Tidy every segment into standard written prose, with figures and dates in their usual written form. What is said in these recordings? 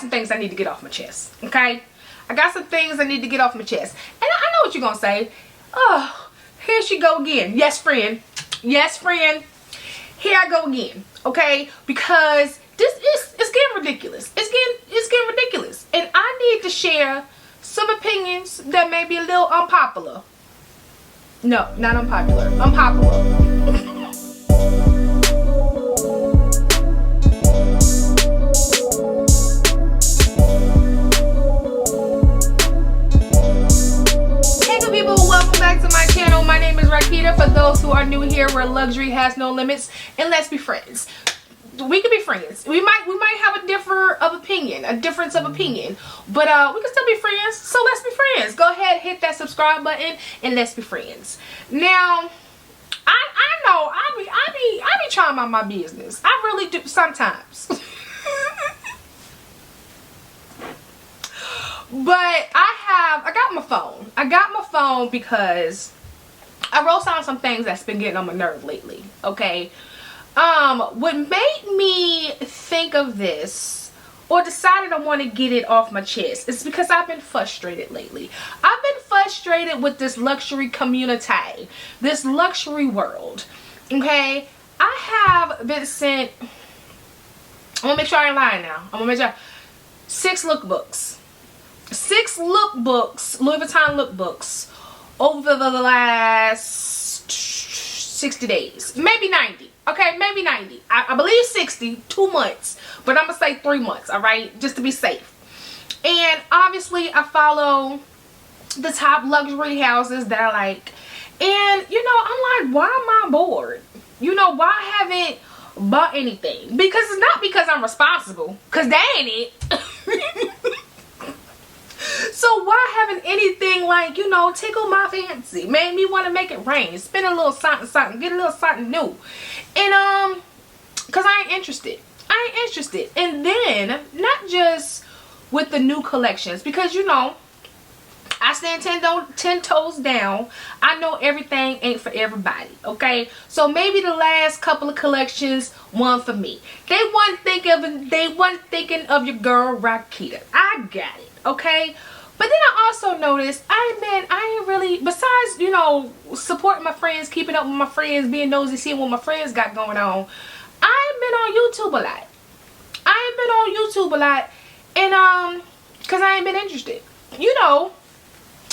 some things I need to get off my chest, okay? I got some things I need to get off my chest. And I know what you're going to say. Oh, here she go again. Yes, friend. Yes, friend. Here I go again, okay? Because it's getting ridiculous. It's getting ridiculous. And I need to share some opinions that may be a little unpopular. No, not unpopular. Unpopular. My name is Rakeedah. For those who are new here, where luxury has no limits, and let's be friends. We can be friends. We might have a difference of opinion, but we can still be friends. So let's be friends. Go ahead, hit that subscribe button, and let's be friends. Now, I know I be trying about my business. I really do sometimes. But I got my phone. I got my phone because I wrote down some things that's been getting on my nerve lately, okay? What made me think of this or decided I want to get it off my chest is because I've been frustrated lately. I've been frustrated with this luxury community, this luxury world, okay? I have been sent, I'm gonna make sure I ain't lying now. I'm gonna make sure, 6 lookbooks. 6 lookbooks, Louis Vuitton lookbooks, over the last 60 days. Maybe 90. Okay, maybe 90. I believe 60, 2 months. But I'm going to say 3 months, alright? Just to be safe. And obviously, I follow the top luxury houses that I like. And, you know, I'm like, why am I bored? You know, why haven't bought anything? Because it's not because I'm responsible. Because that ain't it. So why haven't anything like, you know, tickle my fancy, made me want to make it rain, spend a little something, get a little something new, and because I ain't interested. And then not just with the new collections, because you know I stand 10 toes down. I know everything ain't for everybody, okay? So maybe the last couple of collections weren't for me. They wasn't thinking of your girl Rakeedah. I got it, okay? But then I also noticed I ain't really, besides, you know, supporting my friends, keeping up with my friends, being nosy, seeing what my friends got going on, I ain't been on YouTube a lot. And because I ain't been interested. You know,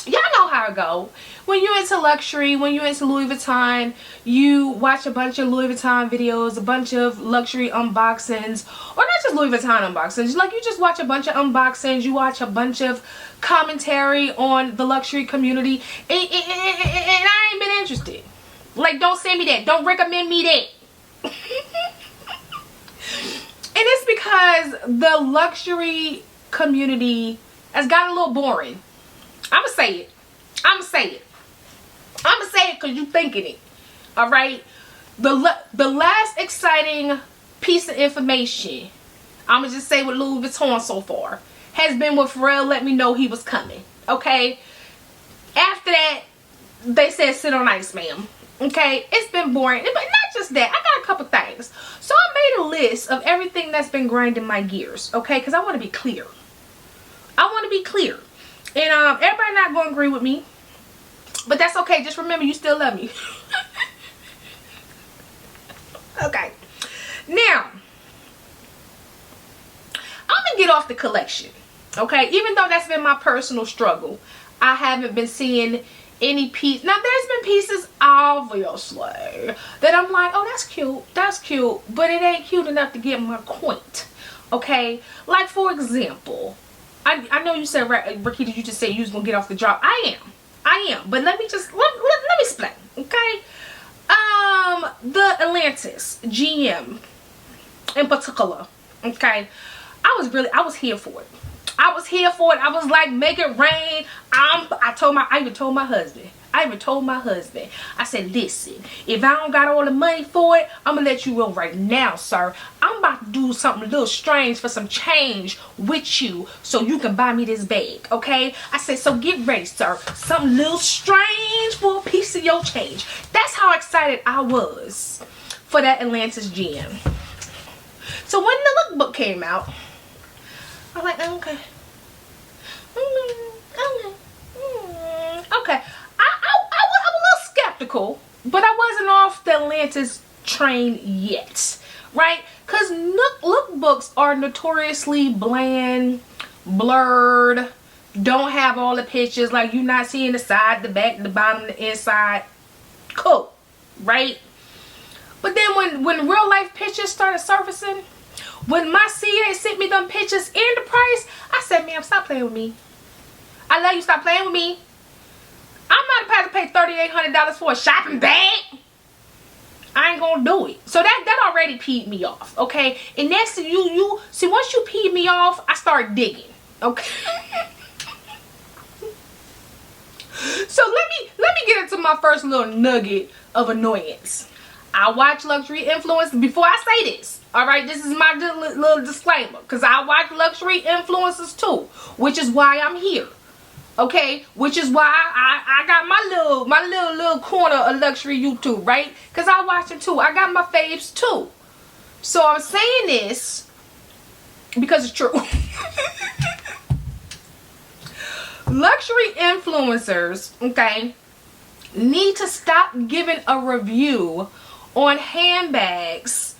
y'all know how it go. When you're into luxury, when you're into Louis Vuitton, you watch a bunch of Louis Vuitton videos, a bunch of luxury unboxings, or not just Louis Vuitton unboxings, like you just watch a bunch of unboxings, you watch a bunch of commentary on the luxury community, and I ain't been interested. Like, don't send me that. Don't recommend me that. And it's because the luxury community has gotten a little boring. I'ma say it because you thinking it. Alright? The last exciting piece of information, I'ma just say with Louis Vuitton so far, has been with Pharrell let me know he was coming. Okay? After that, they said sit on ice, ma'am. Okay? It's been boring. But not just that. I got a couple things. So I made a list of everything that's been grinding my gears. Okay? Because I want to be clear. And everybody not going to agree with me. But that's okay. Just remember, you still love me. Okay. Now, I'm going to get off the collection. Okay? Even though that's been my personal struggle, I haven't been seeing any piece. Now, there's been pieces, obviously, that I'm like, oh, that's cute. But it ain't cute enough to get my point. Okay? Like, for example, I know you said, Rakeedah, you just said you was going to get off the drop. I am. But let me explain. Okay? The Atlantis GM in particular. Okay? I was here for it. I was like, make it rain. I even told my husband. I said, listen, if I don't got all the money for it, I'm going to let you know right now, sir. I'm about to do something a little strange for some change with you so you can buy me this bag, okay? I said, so get ready, sir. Something a little strange for a piece of your change. That's how excited I was for that Atlantis GM. So when the lookbook came out, I'm like, okay. Okay. I was a little skeptical, but I wasn't off the Atlantis train yet, right? Because lookbooks are notoriously bland, blurred, don't have all the pictures, like you're not seeing the side, the back, the bottom, the inside. Cool, right? But then when real life pictures started surfacing, when my CA sent me them pictures and the price, I said, ma'am, stop playing with me. I love you, stop playing with me. I'm not about to pay $3,800 for a shopping bag. I ain't gonna do it. So that already peed me off, okay? And next to you see, once you peed me off, I start digging, okay? So let me get into my first little nugget of annoyance. I watch luxury influencers. Before I say this, all right, this is my little disclaimer, because I watch luxury influencers too, which is why I'm here. Okay, which is why I got my little corner of luxury YouTube, right? Because I watch it too. I got my faves too. So I'm saying this because it's true. Luxury influencers, okay, need to stop giving a review on handbags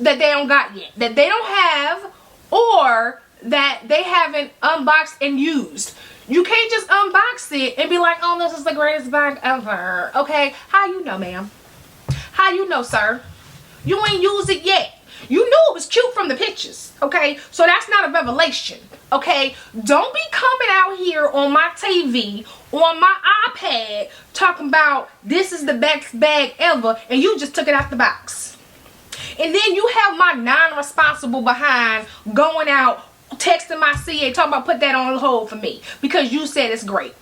that they don't got yet, that they don't have, or that they haven't unboxed and used. You can't just unbox it and be like, oh, this is the greatest bag ever. Okay, how you know, ma'am? How you know, sir? You ain't used it yet. You knew it was cute from the pictures, okay? So that's not a revelation, okay? Don't be coming out here on my TV, on my iPad, talking about this is the best bag ever, and you just took it out the box. And then you have my non-responsible behind going out, texting my CA, talking about put that on hold for me because you said it's great.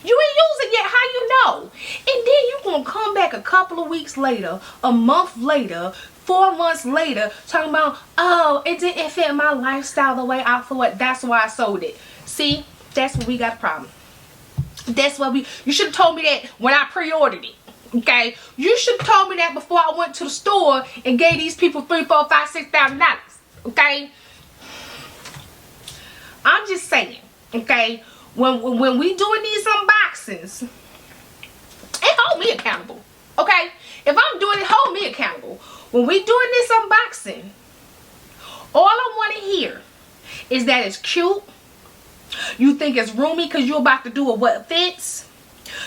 You ain't used it yet. How you know? And then you gonna come back a couple of weeks later, a month later, 4 months later, talking about, oh, it didn't fit my lifestyle the way I thought. That's why I sold it. See, that's where we got a problem. That's what you should have told me that when I pre-ordered it. Okay, you should have told me that before I went to the store and gave these people $3,000, $4,000, $5,000, $6,000. Okay, I'm just saying. Okay, when we doing these unboxings, and hold me accountable. Okay, if I'm doing it, hold me accountable. When we doing this unboxing, all I want to hear is that it's cute. You think it's roomy because you're about to do a what fits.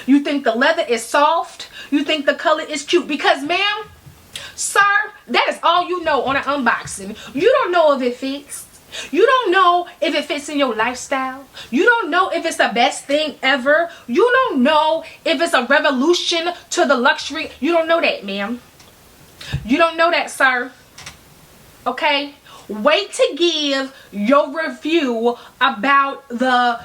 You think the leather is soft. You think the color is cute. Because, ma'am, sir, that is all you know on an unboxing. You don't know if it fits. You don't know if it fits in your lifestyle. You don't know if it's the best thing ever. You don't know if it's a revolution to the luxury. You don't know that, ma'am. You don't know that, sir. Okay? Wait to give your review about the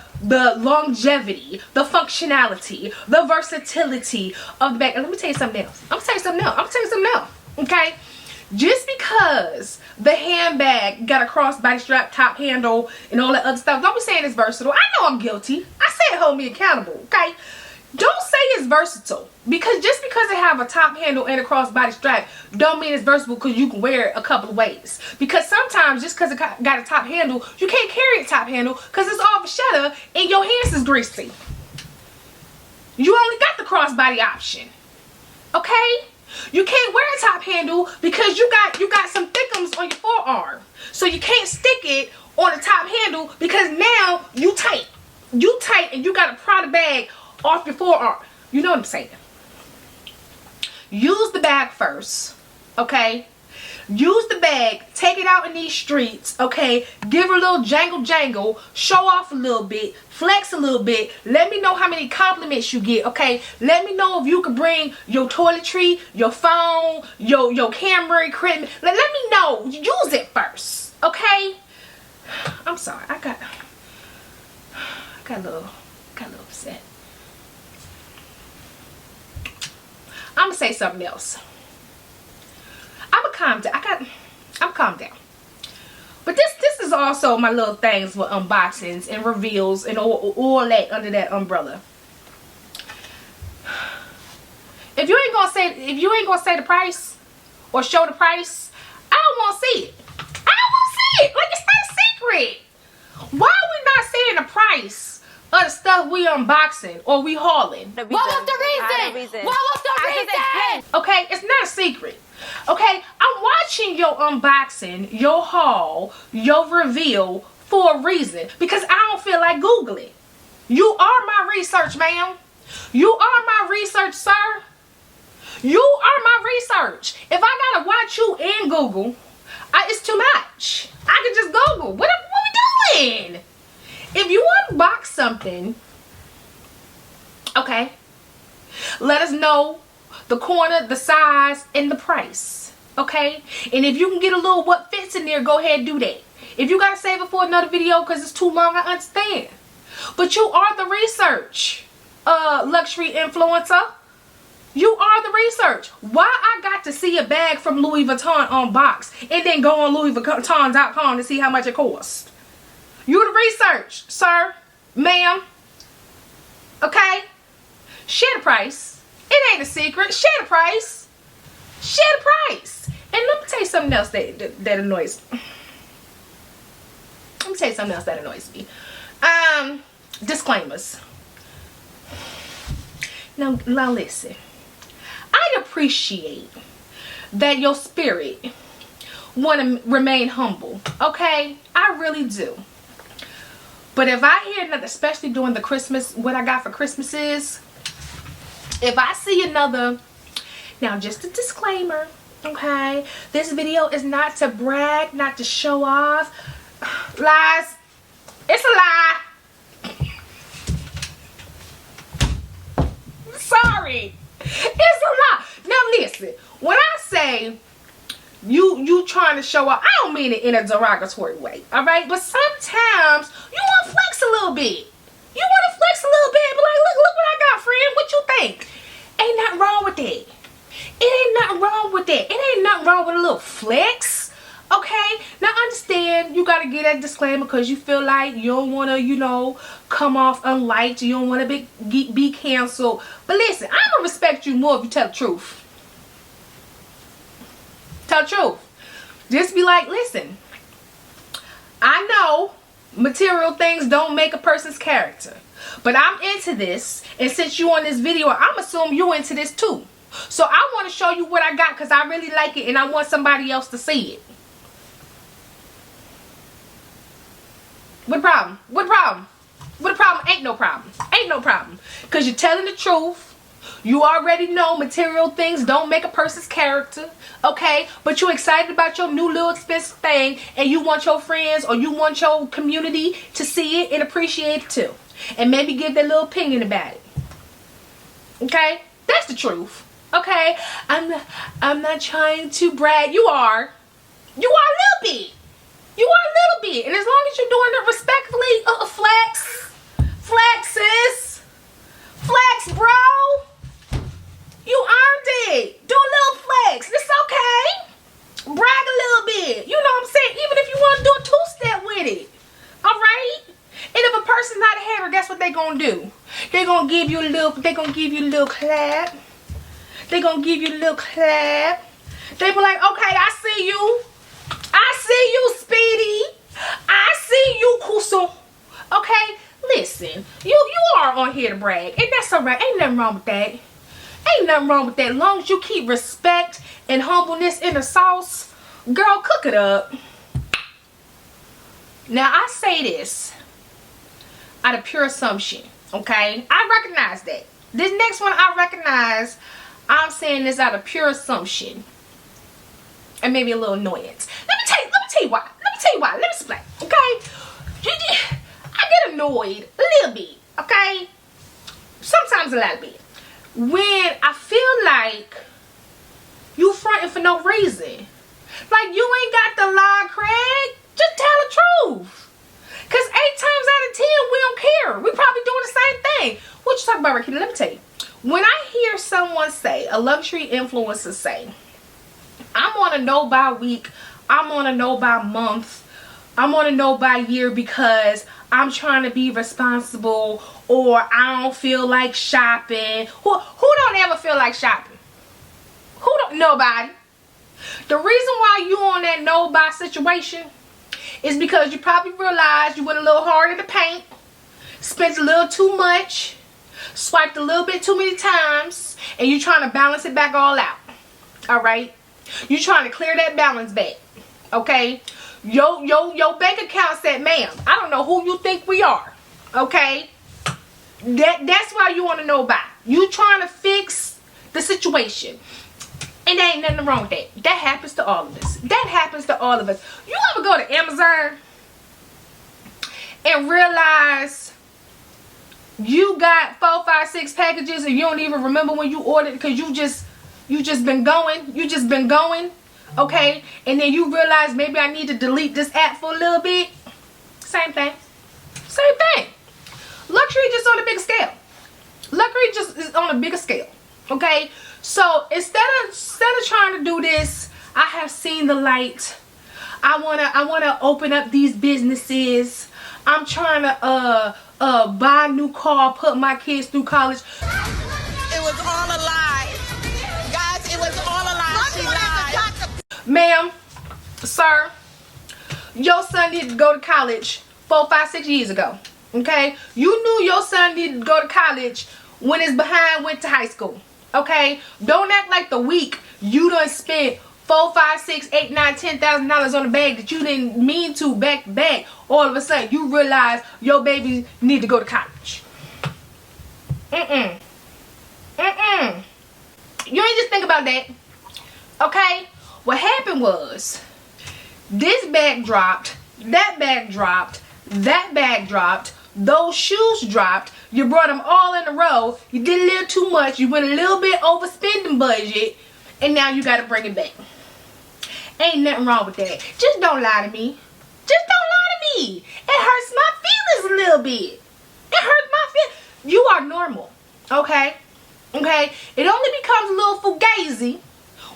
longevity, the functionality, the versatility of the bag. And let me tell you something else. I'm gonna tell you something else. Okay? Just because the handbag got a crossbody strap, top handle, and all that other stuff, don't be saying it's versatile. I know I'm guilty. I said hold me accountable, okay? Don't say it's versatile. Because just because it have a top handle and a crossbody strap don't mean it's versatile because you can wear it a couple of ways. Because sometimes just because it got a top handle, you can't carry a top handle because it's off a shutter and your hands is greasy. You only got the crossbody option. Okay? You can't wear a top handle because you got some thickums on your forearm. So you can't stick it on the top handle because now you tight. You tight and you got to pry the bag off your forearm. You know what I'm saying? Use the bag first, okay? Use the bag, take it out in these streets, okay? Give her a little jangle, show off a little bit, flex a little bit. Let me know how many compliments you get, okay? Let me know if you can bring your toiletry, your phone, your camera equipment. Let me know. Use it first, okay? I'm sorry. I got a little upset. I'm gonna say something else. I'm calm down. I'm calm down. But this is also my little things with unboxings and reveals and all that under that umbrella. If you ain't gonna say the price or show the price, I don't want to see it. I don't want to see it. Like, it's not unboxing or we hauling? What was the reason? What was the reason? Okay, it's not a secret. Okay, I'm watching your unboxing, your haul, your reveal for a reason. Because I don't feel like Googling. You are my research, ma'am. You are my research, sir. You are my research. If I gotta watch you and Google, it's too much. I can just Google. What are we doing? If you unbox something, okay, let us know the corner, the size, and the price. Okay? And if you can get a little what fits in there, go ahead and do that. If you gotta save it for another video because it's too long, I understand. But you are the research, luxury influencer. You are the research. Why I got to see a bag from Louis Vuitton unboxed and then go on LouisVuitton.com to see how much it costs? You the research, sir, ma'am. Okay? Share the price. It ain't a secret. Share the price. Share the price. And let me tell you something else that annoys me. Let me tell you something else that annoys me. Disclaimers. Now listen. I appreciate that your spirit want to remain humble. Okay? I really do. But if I hear another, especially during the Christmas, what I got for Christmas is, if I see another, now just a disclaimer, okay? This video is not to brag, not to show off. Lies. It's a lie. Sorry. It's a lie. Now listen, when I say you trying to show off, I don't mean it in a derogatory way, all right? But sometimes you want to flex a little bit. You want to flex a little bit, but like, look what I got, friend. What you think? Ain't nothing wrong with that. It ain't nothing wrong with that. It ain't nothing wrong with a little flex, okay? Now understand, you got to get that disclaimer because you feel like you don't want to, you know, come off unliked. You don't want to be canceled. But listen, I'm going to respect you more if you tell the truth. Tell the truth. Just be like, listen, I know material things don't make a person's character, but I'm into this, and since you on this video, I'm assuming you into this too. So I want to show you what I got because I really like it and I want somebody else to see it. What problem? What problem? What problem? Ain't no problem. Ain't no problem. Because you're telling the truth. You already know material things don't make a person's character. Okay? But you're excited about your new little expensive thing. And you want your friends or you want your community to see it and appreciate it too. And maybe give their little opinion about it. Okay? That's the truth. Okay? I'm not trying to brag. You are. You are a little bit. You are a little bit. And as long as you're doing it respectfully, flex. Flex, sis. Flex, bro. You earned it. Do a little flex. It's okay. Brag a little bit. You know what I'm saying? Even if you want to do a two-step with it. Alright? And if a person's not a hater, guess what they gonna do? They're gonna give you a little clap. They're gonna give you a little clap. They be like, okay, I see you. I see you, Speedy. I see you, Kuso. Okay? Listen, you are on here to brag. And that's alright. Ain't nothing wrong with that. Ain't nothing wrong with that. As long as you keep respect and humbleness in the sauce, girl, cook it up. Now, I say this out of pure assumption. Okay? I recognize that. This next one, I recognize I'm saying this out of pure assumption. And maybe a little annoyance. Let me tell you why. Let me explain. Okay? I get annoyed a little bit. Okay? Sometimes a little bit. When I feel like you fronting for no reason. Like you ain't got the lie, Craig. Just tell the truth. Because 8 times out of 10, we don't care. We probably doing the same thing. What you talking about, Rakeedah? Let me tell you. When I hear someone say, a luxury influencer say, I'm on a no buy week, I'm on a no buy month, I'm on a no buy year because I'm trying to be responsible, or I don't feel like shopping. Who don't ever feel like shopping? Who don't? Nobody. The reason why you on that no buy situation is because you probably realized you went a little hard in the paint. spent a little too much, swiped a little bit too many times, and you trying to balance it back all out. Alright? You trying to clear that balance back. Okay? Your bank account said, ma'am, I don't know who you think we are. Okay? That's why you want to know about. You trying to fix the situation. And there ain't nothing wrong with that. That happens to all of us. That happens to all of us. You ever go to Amazon and realize you got 4, 5, 6 packages and you don't even remember when you ordered because you just been going, okay? And then you realize maybe I need to delete this app for a little bit. Same thing. Luxury just on a bigger scale. Luxury just is on a bigger scale, okay? So instead of trying to do this, I have seen the light. I wanna open up these businesses. I'm trying to buy a new car, put my kids through college. It was all a lie. Guys, it was all a lie. She lied. Ma'am, sir, your son needed to go to college 4, 5, 6 years ago. Okay? You knew your son needed to go to college when his behind went to high school. Okay? Don't act like the week you done spent $4, $5, $6, $8, $9, $10,000 on a bag that you didn't mean to back to back. All of a sudden you realize your baby need to go to college. You ain't just think about that. Okay? What happened was this bag dropped, that bag dropped, that bag dropped, those shoes dropped, you brought them all in a row, you did a little too much, you went a little bit over spending budget, and now you gotta bring it back. Ain't nothing wrong with that. Just don't lie to me. Just don't lie to me. It hurts my feelings a little bit. It hurts my feelings. You are normal, okay? Okay? It only becomes a little fugazi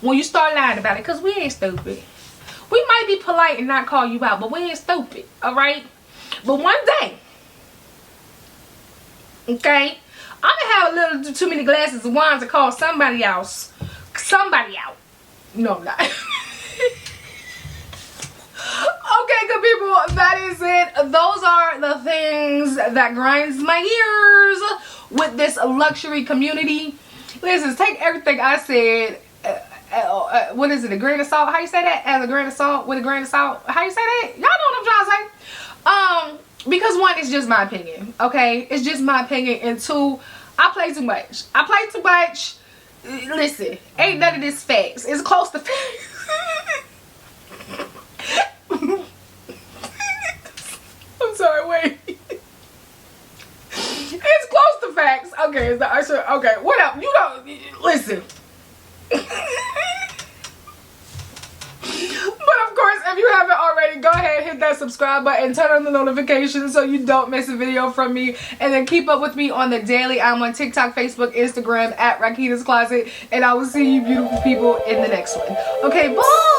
when you start lying about it, because we ain't stupid. We might be polite and not call you out, but we ain't stupid, alright? But one day, okay, I'm gonna have a little too many glasses of wine to call somebody else. Somebody out. No, I'm not. Okay, good people, that is it. Those are the things that grinds my gears with this luxury community. Listen, take everything I said, what is it, a grain of salt? How you say that? As a grain of salt, with a grain of salt? How you say that? Y'all know what I'm trying to say. Because one, it's just my opinion, okay? It's just my opinion. And two, I play too much. Listen, ain't none of this facts. It's close to facts. I'm sorry, wait. It's close to facts. Okay, it's the usher. Okay, what up? You don't listen. But of course, if you haven't already, go ahead, hit that subscribe button, turn on the notifications so you don't miss a video from me, and then keep up with me on the daily. I'm on TikTok, Facebook, Instagram at Rakeedah's Closet, and I will see you beautiful people in the next one. Okay, bye.